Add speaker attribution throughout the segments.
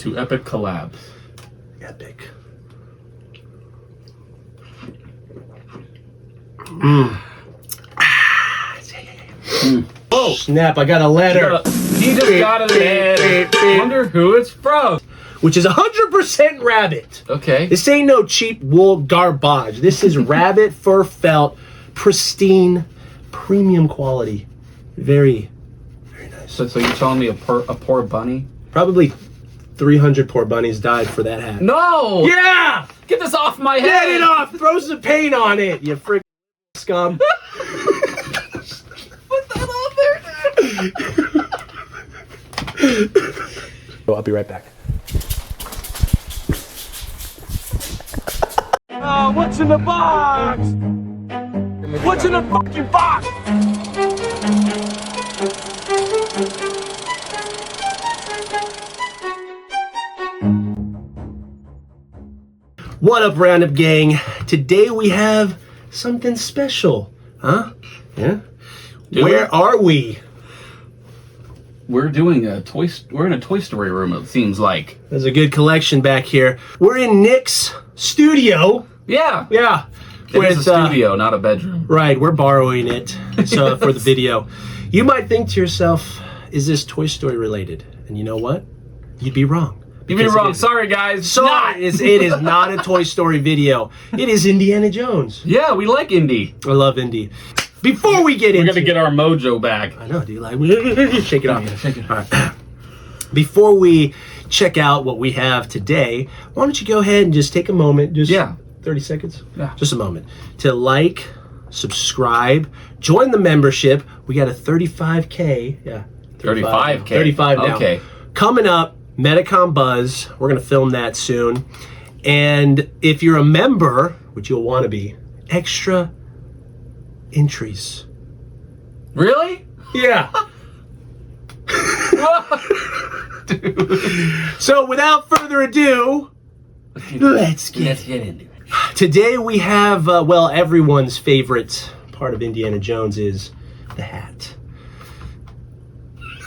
Speaker 1: to epic collabs.
Speaker 2: Epic. Oh snap! I got a letter.
Speaker 1: He just got a letter. Wonder who it's from.
Speaker 2: Which is 100% rabbit.
Speaker 1: Okay.
Speaker 2: This ain't no cheap wool garbage. This is rabbit fur felt, pristine, premium quality. Very, very nice.
Speaker 1: So you're telling me a poor bunny?
Speaker 2: Probably 300 poor bunnies died for that hat.
Speaker 1: No!
Speaker 2: Yeah!
Speaker 1: Get this off my head!
Speaker 2: Get it off! Throw some paint on it, you freaking scum.
Speaker 1: Put that on there, dude.
Speaker 2: Oh, I'll be right back.
Speaker 3: Oh, what's in the box? What's in the fucking box?
Speaker 2: What up, Roundup Gang? Today we have something special. Huh? Yeah? Where are we?
Speaker 1: We're doing we're in a Toy Story room, it seems like.
Speaker 2: There's a good collection back here. We're in Nick's studio.
Speaker 1: Yeah.
Speaker 2: Yeah.
Speaker 1: It's a studio, not a bedroom.
Speaker 2: Right, we're borrowing it so for the video. You might think to yourself, is this Toy Story related? And you know what? You'd be wrong.
Speaker 1: You'd be wrong. Sorry, guys.
Speaker 2: Sorry, it is not a Toy Story video. It is Indiana Jones.
Speaker 1: Yeah, we like Indy.
Speaker 2: I love Indy. Before we get into
Speaker 1: we're gonna get our mojo back.
Speaker 2: I know, dude. Like, shake it off.
Speaker 1: Yeah, shake it.
Speaker 2: All right. Before we check out what we have today, why don't you go ahead and just take a moment, just 30 seconds, just a moment, to like, subscribe, join the membership. We got a 35K,
Speaker 1: 35K.
Speaker 2: 35 now.
Speaker 1: Okay.
Speaker 2: Coming up, Metacom Buzz. We're gonna film that soon. And if you're a member, which you'll want to be, extra entries.
Speaker 1: Really?
Speaker 2: Yeah.
Speaker 1: Dude.
Speaker 2: So without further ado, let's get
Speaker 1: into it.
Speaker 2: Today we have, well, everyone's favorite part of Indiana Jones is the hat.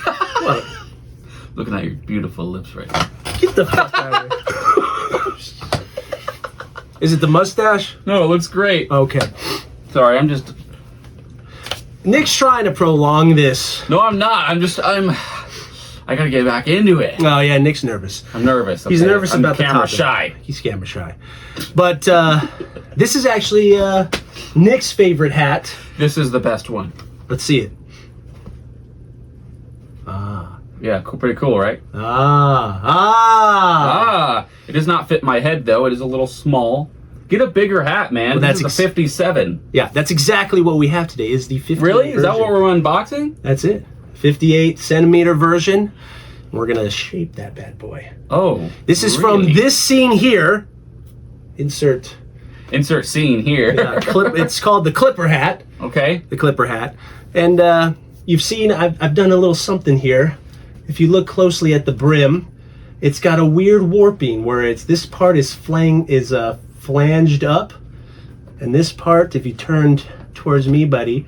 Speaker 2: What?
Speaker 1: Looking at your beautiful lips right now.
Speaker 2: Get the fuck out of here. Is it the mustache?
Speaker 1: No, it looks great.
Speaker 2: Okay.
Speaker 1: Sorry, I'm just...
Speaker 2: Nick's trying to prolong this.
Speaker 1: No, I'm not. I gotta get back into it.
Speaker 2: Oh yeah, Nick's nervous.
Speaker 1: I'm nervous. Okay?
Speaker 2: He's nervous
Speaker 1: I'm
Speaker 2: about the
Speaker 1: camera
Speaker 2: topic.
Speaker 1: shy.
Speaker 2: He's camera shy. But this is actually Nick's favorite hat.
Speaker 1: This is the best one.
Speaker 2: Let's see it.
Speaker 1: Yeah, pretty cool, right? It does not fit my head though. It is a little small. Get a bigger hat, man.
Speaker 2: Well, that's
Speaker 1: this is a 57.
Speaker 2: Yeah, that's exactly what we have today. Is the 58
Speaker 1: Really? Is that
Speaker 2: version.
Speaker 1: what we're unboxing?
Speaker 2: That's it. 58 centimeter version. We're gonna shape that bad boy.
Speaker 1: Oh.
Speaker 2: This is
Speaker 1: really?
Speaker 2: from this scene here. Insert
Speaker 1: scene here.
Speaker 2: clip. It's called the Clipper hat.
Speaker 1: Okay.
Speaker 2: The Clipper hat. And you've seen I've done a little something here. If you look closely at the brim, it's got a weird warping where it's this part is flanged up, and this part, if you turned towards me, buddy,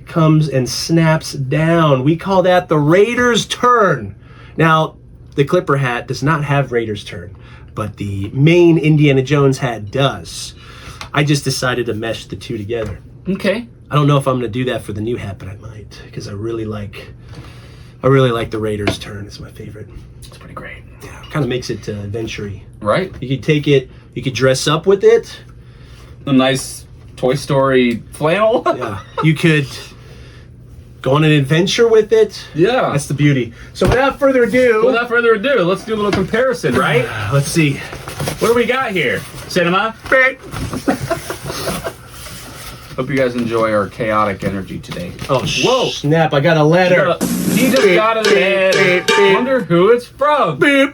Speaker 2: comes and snaps down. We call that the Raider's turn. Now, the Clipper hat does not have Raider's turn, but the main Indiana Jones hat does. I just decided to mesh the two together.
Speaker 1: Okay.
Speaker 2: I don't know if I'm going to do that for the new hat, but I might, because I really like the Raider's turn. It's my favorite.
Speaker 1: It's pretty great.
Speaker 2: Yeah, kind of makes it adventure-y.
Speaker 1: Right?
Speaker 2: You could take it, you could dress up with it.
Speaker 1: A nice Toy Story flannel.
Speaker 2: Yeah. You could go on an adventure with it.
Speaker 1: Yeah.
Speaker 2: That's the beauty. So without further ado,
Speaker 1: Let's do a little comparison, right?
Speaker 2: let's see.
Speaker 1: What do we got here? Cinema? Hope you guys enjoy our chaotic energy today.
Speaker 2: Oh,
Speaker 1: whoa.
Speaker 2: Snap, I got a letter.
Speaker 1: He just got a letter. Wonder who it's from. God.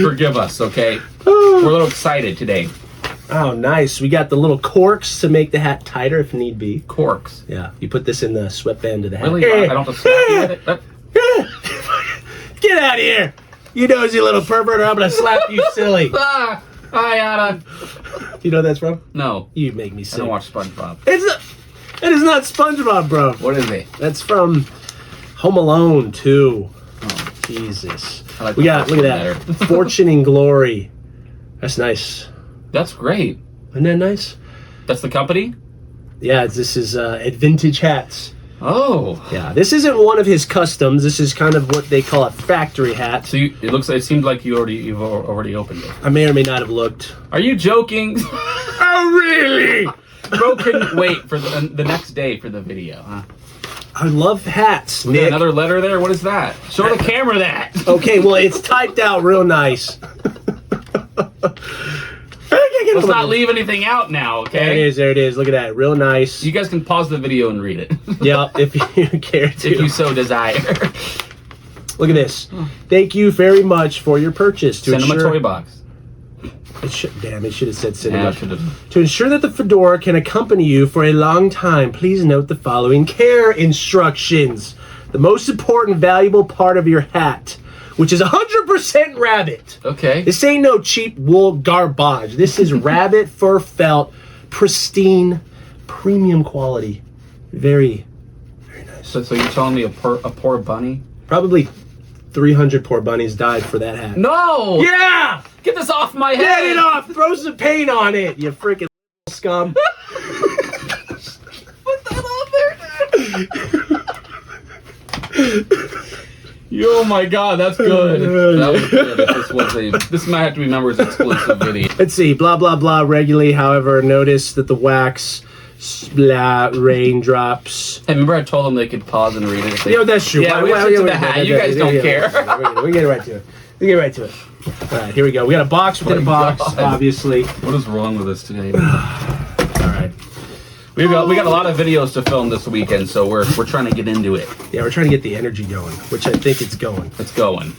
Speaker 1: Forgive us, okay? We're a little excited today.
Speaker 2: Oh, nice. We got the little corks to make the hat tighter if need be.
Speaker 1: Corks.
Speaker 2: Yeah, you put this in the sweatband of the hat.
Speaker 1: Really? I don't have to slap you with it?
Speaker 2: Get out of here! You nosy little pervert, or I'm gonna slap you silly.
Speaker 1: Ah, I oughta.
Speaker 2: You know what that's from?
Speaker 1: No.
Speaker 2: You make me sick.
Speaker 1: I don't watch SpongeBob.
Speaker 2: It is not SpongeBob, bro.
Speaker 1: What is it?
Speaker 2: That's from Home Alone 2. Oh, Jesus.
Speaker 1: Like
Speaker 2: We got, look at that. Fortune and Glory. That's nice.
Speaker 1: That's great.
Speaker 2: Isn't that nice?
Speaker 1: That's the company?
Speaker 2: Yeah, this is at Vintage Hats.
Speaker 1: Oh.
Speaker 2: Yeah, this isn't one of his customs. This is kind of what they call a factory hat.
Speaker 1: So it seemed like you've already opened it.
Speaker 2: I may or may not have looked.
Speaker 1: Are you joking?
Speaker 2: Oh, really?
Speaker 1: Bro couldn't wait for the next day for the video, huh?
Speaker 2: I love hats,
Speaker 1: Was
Speaker 2: Nick.
Speaker 1: there another letter there? What is that? Show the camera that.
Speaker 2: Okay, well, it's typed out real nice.
Speaker 1: Let's not leave anything out now, okay?
Speaker 2: There it is, there it is. Look at that, real nice.
Speaker 1: You guys can pause the video and read it.
Speaker 2: Yeah, if you care to.
Speaker 1: If you so desire.
Speaker 2: Look at this. Thank you very much for your purchase.
Speaker 1: Send them a toy box.
Speaker 2: It should have said cinema.
Speaker 1: Yeah, it should have.
Speaker 2: To ensure that the fedora can accompany you for a long time, please note the following care instructions. The most important valuable part of your hat, which is 100% rabbit.
Speaker 1: Okay.
Speaker 2: This ain't no cheap wool garbage. This is rabbit fur felt, pristine, premium quality. Very, very nice.
Speaker 1: So you're telling me a poor bunny?
Speaker 2: Probably 300 poor bunnies died for that hat.
Speaker 1: No!
Speaker 2: Yeah!
Speaker 1: Get this off my head!
Speaker 2: Get it off! Throw some paint on it, you freaking scum.
Speaker 1: Put that on there. Oh my god, that's good. That was good. This might have to be members exclusive video.
Speaker 2: Let's see, blah blah blah regularly, however, notice that the wax splat raindrops.
Speaker 1: Hey, remember I told them they could pause and read it?
Speaker 2: You know, that's true.
Speaker 1: Yeah, we have to the hat. You guys don't care.
Speaker 2: We get right to it. We get right to it. All right, here we go. We got a box within a box, obviously.
Speaker 1: What is wrong with us today?
Speaker 2: All right.
Speaker 1: We got a lot of videos to film this weekend, so we're trying to get into it.
Speaker 2: Yeah, we're trying to get the energy going, which I think it's going.
Speaker 1: It's going.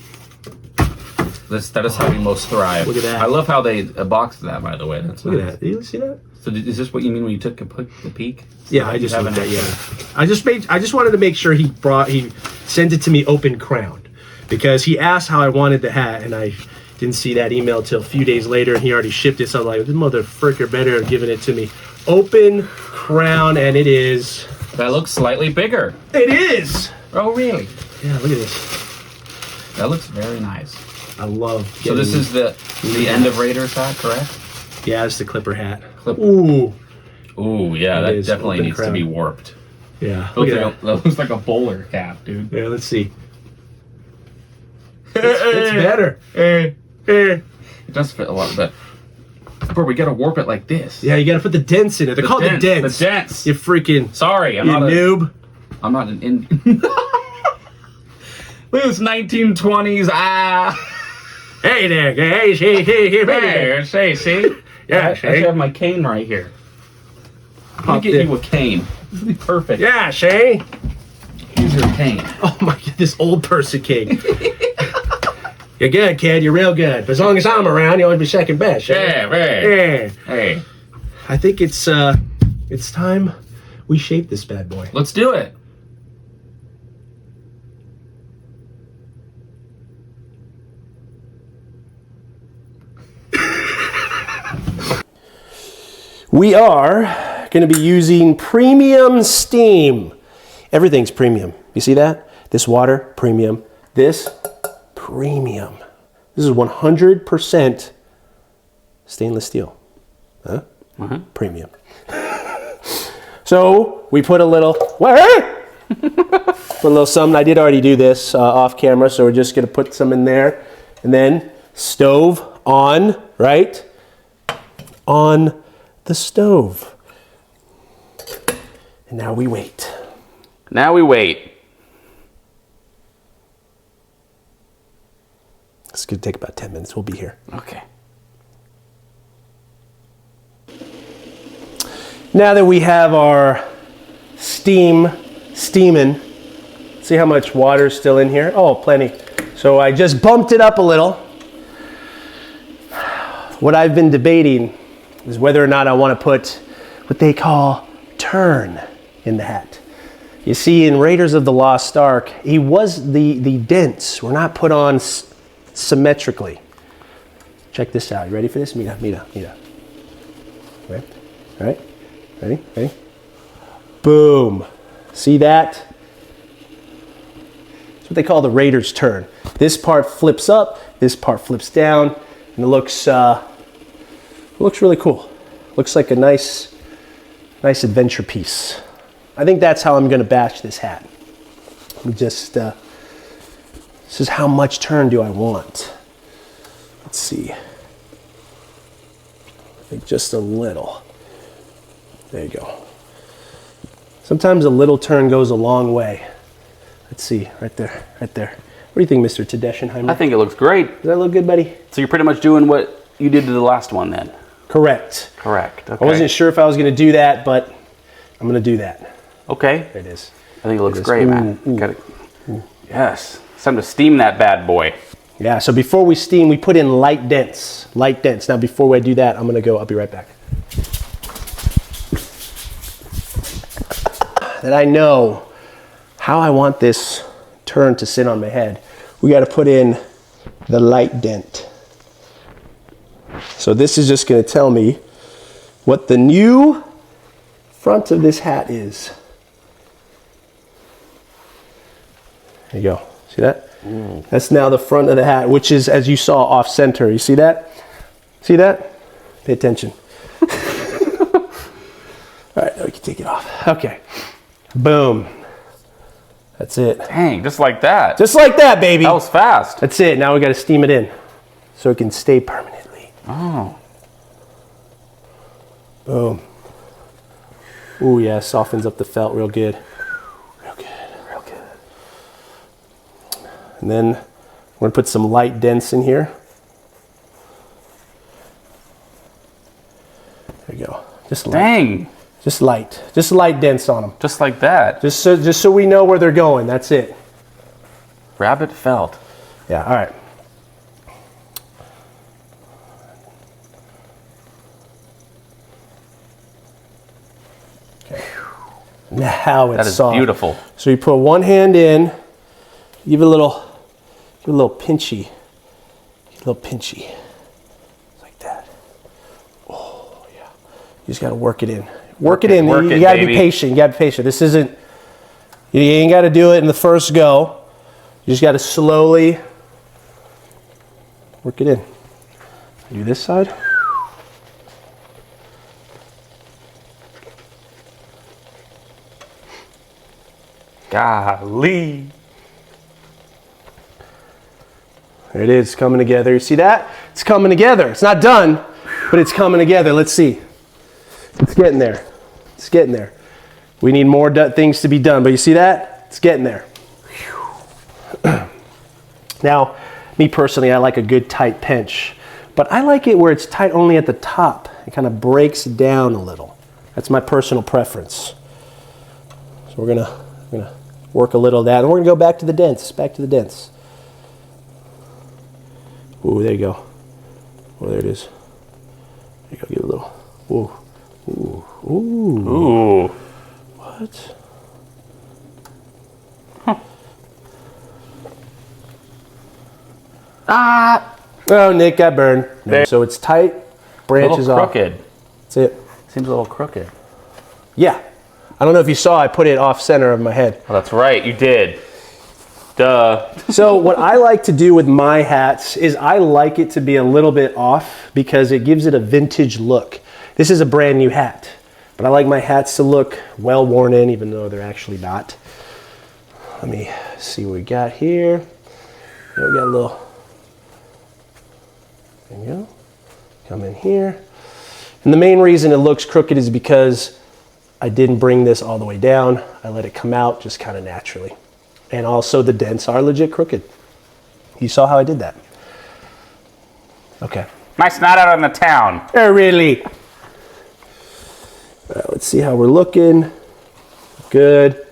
Speaker 1: That is how we most thrive.
Speaker 2: Look at that.
Speaker 1: I love how they boxed that, by the way. That's
Speaker 2: Look
Speaker 1: nice.
Speaker 2: at that. Do you see that?
Speaker 1: So is this what you mean when you took the peek?
Speaker 2: Yeah, I just looked at yeah. I just wanted to make sure he sent it to me open crowned, because he asked how I wanted the hat, and I didn't see that email till a few days later, and he already shipped it. So I'm like, this motherfucker better have given it to me open crown, and it is.
Speaker 1: That looks slightly bigger.
Speaker 2: It is.
Speaker 1: Oh, really?
Speaker 2: Yeah, look at this.
Speaker 1: That looks very nice.
Speaker 2: I love.
Speaker 1: So this is the end of Raiders hat, correct?
Speaker 2: Yeah, it's the Clipper hat.
Speaker 1: Clipper.
Speaker 2: Ooh.
Speaker 1: Ooh, yeah, that
Speaker 2: is
Speaker 1: definitely
Speaker 2: open
Speaker 1: needs
Speaker 2: crown.
Speaker 1: to be warped.
Speaker 2: Yeah.
Speaker 1: That looks like a bowler cap, dude.
Speaker 2: Yeah, let's see. It's better.
Speaker 1: It does fit a lot better. Bro, we gotta warp it like this.
Speaker 2: Yeah, you gotta put the dents in it. They're called the dents.
Speaker 1: The dents.
Speaker 2: You freaking.
Speaker 1: Sorry, I'm
Speaker 2: you
Speaker 1: not a
Speaker 2: noob.
Speaker 1: I'm not an Indian. Look at this 1920s.
Speaker 2: Hey there, hey,
Speaker 1: See?
Speaker 2: Yeah,
Speaker 1: I should have my cane right here. I'll get you a cane. This would be perfect.
Speaker 2: Yeah, Shay.
Speaker 1: Use your cane.
Speaker 2: Oh my god, this old person king. You're good, kid. You're real good. But as long as I'm around, you always be second best.
Speaker 1: Yeah,
Speaker 2: Yeah.
Speaker 1: Hey.
Speaker 2: I think it's time we shape this bad boy.
Speaker 1: Let's do it.
Speaker 2: We are going to be using premium steam. Everything's premium. You see that? This water, premium. This, premium. This is 100% stainless steel. Huh? Premium. So we put a little, put a little something. I did already do this off camera, so we're just going to put some in there. And then stove on, right? On the stove. And now we wait.
Speaker 1: Now we wait.
Speaker 2: It's going to take about 10 minutes. We'll be here.
Speaker 1: Okay.
Speaker 2: Now that we have our steaming, see how much water's still in here? Oh, plenty. So I just bumped it up a little. What I've been debating is whether or not I want to put what they call turn in the hat. You see, in Raiders of the Lost Ark, the dents were not put on symmetrically. Check this out. You ready for this? Mira. Right? All right? Ready? Boom. See that? It's what they call the Raider's turn. This part flips up, this part flips down, and it looks really cool. Looks like a nice adventure piece. I think that's how I'm gonna bash this hat. Let me just, this is how much turn do I want? Let's see. I think just a little. There you go. Sometimes a little turn goes a long way. Let's see, right there, right there. What do you think, Mr. Tedeshenheimer?
Speaker 1: I think it looks great.
Speaker 2: Does that look good, buddy?
Speaker 1: So you're pretty much doing what you did to the last one then?
Speaker 2: Correct.
Speaker 1: Correct. Okay.
Speaker 2: I wasn't sure if I was gonna do that, but I'm gonna do that.
Speaker 1: Okay.
Speaker 2: There it is.
Speaker 1: I think it looks
Speaker 2: It is.
Speaker 1: great, man.
Speaker 2: Ooh, ooh.
Speaker 1: Got it. Yes. It's time to steam that bad boy.
Speaker 2: Yeah, so before we steam, we put in light dents. Light dents. Now before I do that, I'm gonna go, I'll be right back. That I know how I want this turn to sit on my head, we gotta put in the light dent. So this is just gonna tell me what the new front of this hat is. There you go. See that? That's now the front of the hat, which is, as you saw, off center. You see that? See that? Pay attention. All right, now we can take it off. Okay. Boom. That's it.
Speaker 1: Dang, just like that.
Speaker 2: Just like that, baby.
Speaker 1: That was fast.
Speaker 2: That's it. Now we got to steam it in so it can stay permanently.
Speaker 1: Oh.
Speaker 2: Boom. Ooh, yeah, softens up the felt real good. Real good, real good. And then we're going to put some light dents in here. There you go. Just light.
Speaker 1: Dang.
Speaker 2: Just light dents on them.
Speaker 1: Just like that.
Speaker 2: Just so we know where they're going. That's it.
Speaker 1: Rabbit felt.
Speaker 2: Yeah, all right. Okay. Now it's
Speaker 1: That is
Speaker 2: soft.
Speaker 1: beautiful.
Speaker 2: So you put one hand in, give it a little pinchy. A little pinchy. Like that. Oh, yeah. You just got to work it in. Work it in. You got to be patient. You got to be patient. This isn't, you ain't got to do it in the first go. You just got to slowly work it in. Do this side.
Speaker 1: Golly.
Speaker 2: There it is, coming together. You see that? It's coming together. It's not done, but it's coming together. Let's see. It's getting there. It's getting there. We need more things to be done, but you see that? It's getting there. Now, me personally, I like a good tight pinch, but I like it where it's tight only at the top. It kind of breaks down a little. That's my personal preference. So we're gonna work a little of that, and we're gonna go back to the dents. Back to the dents. Ooh, there you go. Oh, there it is. There you go. Give it a little. Ooh. Ooh. Ooh.
Speaker 1: Ooh.
Speaker 2: What?
Speaker 1: Huh. Ah.
Speaker 2: Oh, Nick got burned. No. So it's tight, branches
Speaker 1: a little
Speaker 2: off.
Speaker 1: crooked.
Speaker 2: That's it.
Speaker 1: Seems a little crooked.
Speaker 2: Yeah. I don't know if you saw, I put it off center of my head.
Speaker 1: Oh, that's right, you did. Duh.
Speaker 2: So what I like to do with my hats is I like it to be a little bit off because it gives it a vintage look. This is a brand new hat, but I like my hats to look well worn in, even though they're actually not. Let me see what we got here. Yeah, we got a little, there you go. Come in here. And the main reason it looks crooked is because I didn't bring this all the way down. I let it come out just kind of naturally. And also the dents are legit crooked. You saw how I did that. Okay.
Speaker 1: Nice night out in the town.
Speaker 2: Oh, really? All right, let's see how we're looking. Good.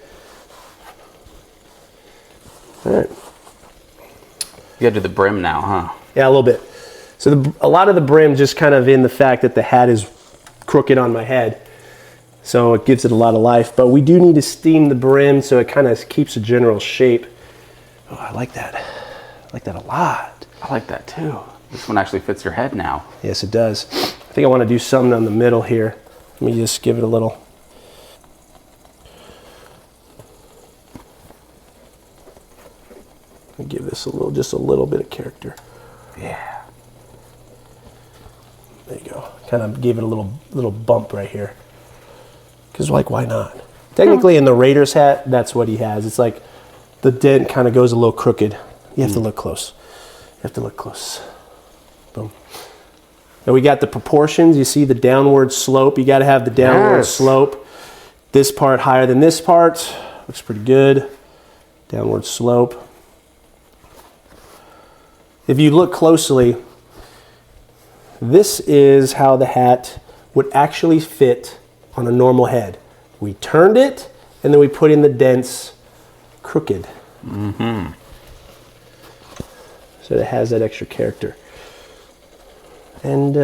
Speaker 2: All right.
Speaker 1: You gotta do the brim now, huh?
Speaker 2: Yeah, a little bit. So a lot of the brim just kind of in the fact that the hat is crooked on my head. So it gives it a lot of life, but we do need to steam the brim so it kind of keeps a general shape. Oh, I like that. I like that a lot.
Speaker 1: I like that too. This one actually fits your head now.
Speaker 2: Yes, it does. I think I want to do something on the middle here. Let me just give it a little. Let me give this just a little bit of character.
Speaker 1: Yeah.
Speaker 2: There you go. Kind of gave it a little bump right here. Because, like, why not? Technically, in the Raiders hat, that's what he has. It's like the dent kind of goes a little crooked. You have to look close. You have to look close. Boom. Now we got the proportions. You see the downward slope. You got to have the downward slope. This part higher than this part. Looks pretty good. Downward slope. If you look closely, this is how the hat would actually fit on a normal head. We turned it, and then we put in the dents crooked. Mm-hmm. So it has that extra character. And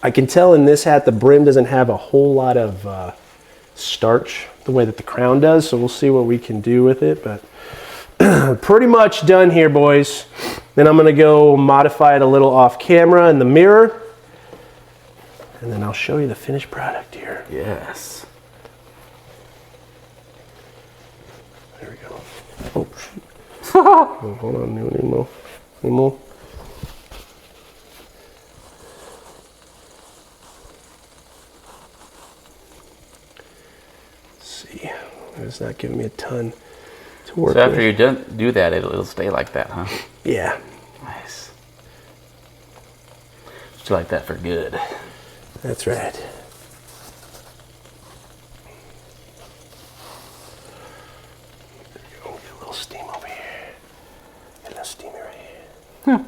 Speaker 2: I can tell in this hat the brim doesn't have a whole lot of starch the way that the crown does, so we'll see what we can do with it. But pretty much done here, boys. Then I'm going to go modify it a little off camera in the mirror, and then I'll show you the finished product here.
Speaker 1: Yes.
Speaker 2: There we go. Oh, shoot. Oh, hold on, any more. Let's see. It's not giving me a ton to work
Speaker 1: So after
Speaker 2: with.
Speaker 1: you do that, it'll stay like that, huh?
Speaker 2: Yeah.
Speaker 1: Nice. Just like that for good.
Speaker 2: That's right. There you go. Get a little steam over here. Get a little steamy right here.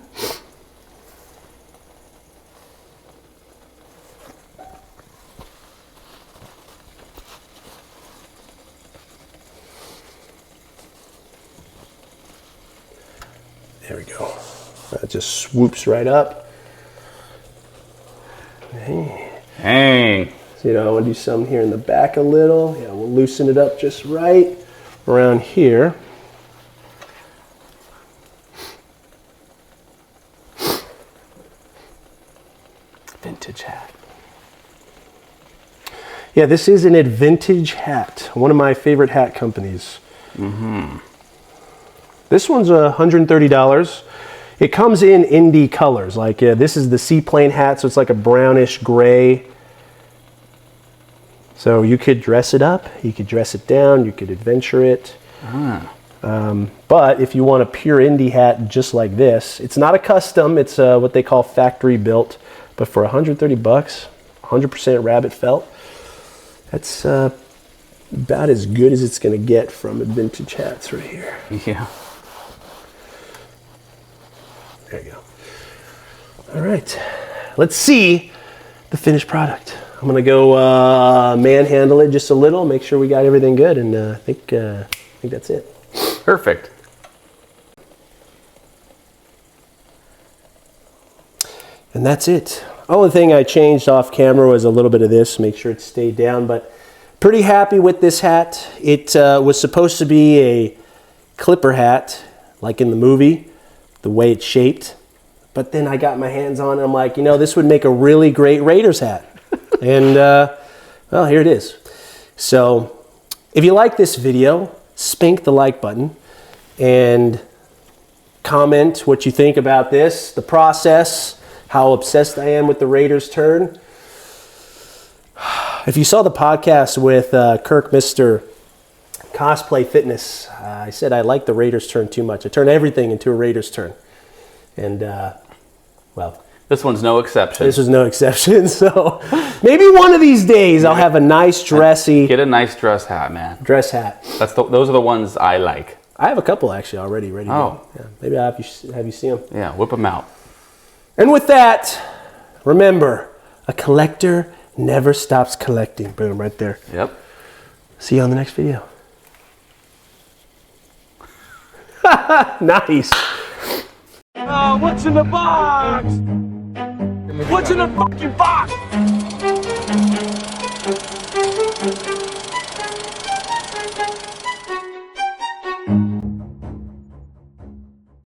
Speaker 2: There we go. That just swoops right up.
Speaker 1: Dang.
Speaker 2: So, I want to do some here in the back a little. Yeah, we'll loosen it up just right around here.
Speaker 1: Vintage hat.
Speaker 2: Yeah, this is an vintage hat. One of my favorite hat companies. Mm-hmm. This one's $130. It comes in indie colors. Like this is the seaplane hat, so it's like a brownish gray. So you could dress it up, you could dress it down, you could adventure it. But if you want a pure indie hat just like this, it's not a custom, it's what they call factory built. But for $130, 100% rabbit felt, that's about as good as it's going to get from vintage hats right here.
Speaker 1: Yeah.
Speaker 2: There you go. All right, let's see the finished product. I'm gonna go manhandle it just a little, make sure we got everything good, and I think that's it.
Speaker 1: Perfect.
Speaker 2: And that's it. Only thing I changed off camera was a little bit of this, make sure it stayed down, but pretty happy with this hat. It was supposed to be a clipper hat, like in the movie, the way it's shaped. But then I got my hands on it, I'm like, this would make a really great Raiders hat. And, well, here it is. So, if you like this video, spank the like button and comment what you think about this, the process, how obsessed I am with the Raiders turn. If you saw the podcast with Kirk, Mr. Cosplay Fitness, I said I like the Raiders turn too much. I turn everything into a Raiders turn. And, well,
Speaker 1: this one's no exception.
Speaker 2: this was no exception. So maybe one of these days I'll have a nice dressy
Speaker 1: Get a nice dress hat, man.
Speaker 2: dress hat.
Speaker 1: Those are the ones I like.
Speaker 2: I have a couple actually already ready to
Speaker 1: Oh.
Speaker 2: go. Yeah, maybe I'll have you see them.
Speaker 1: Yeah, whip them out.
Speaker 2: And with that, remember, a collector never stops collecting. Boom, right there.
Speaker 1: Yep.
Speaker 2: See you on the next video. Nice.
Speaker 3: What's in the box? What's in the fucking box?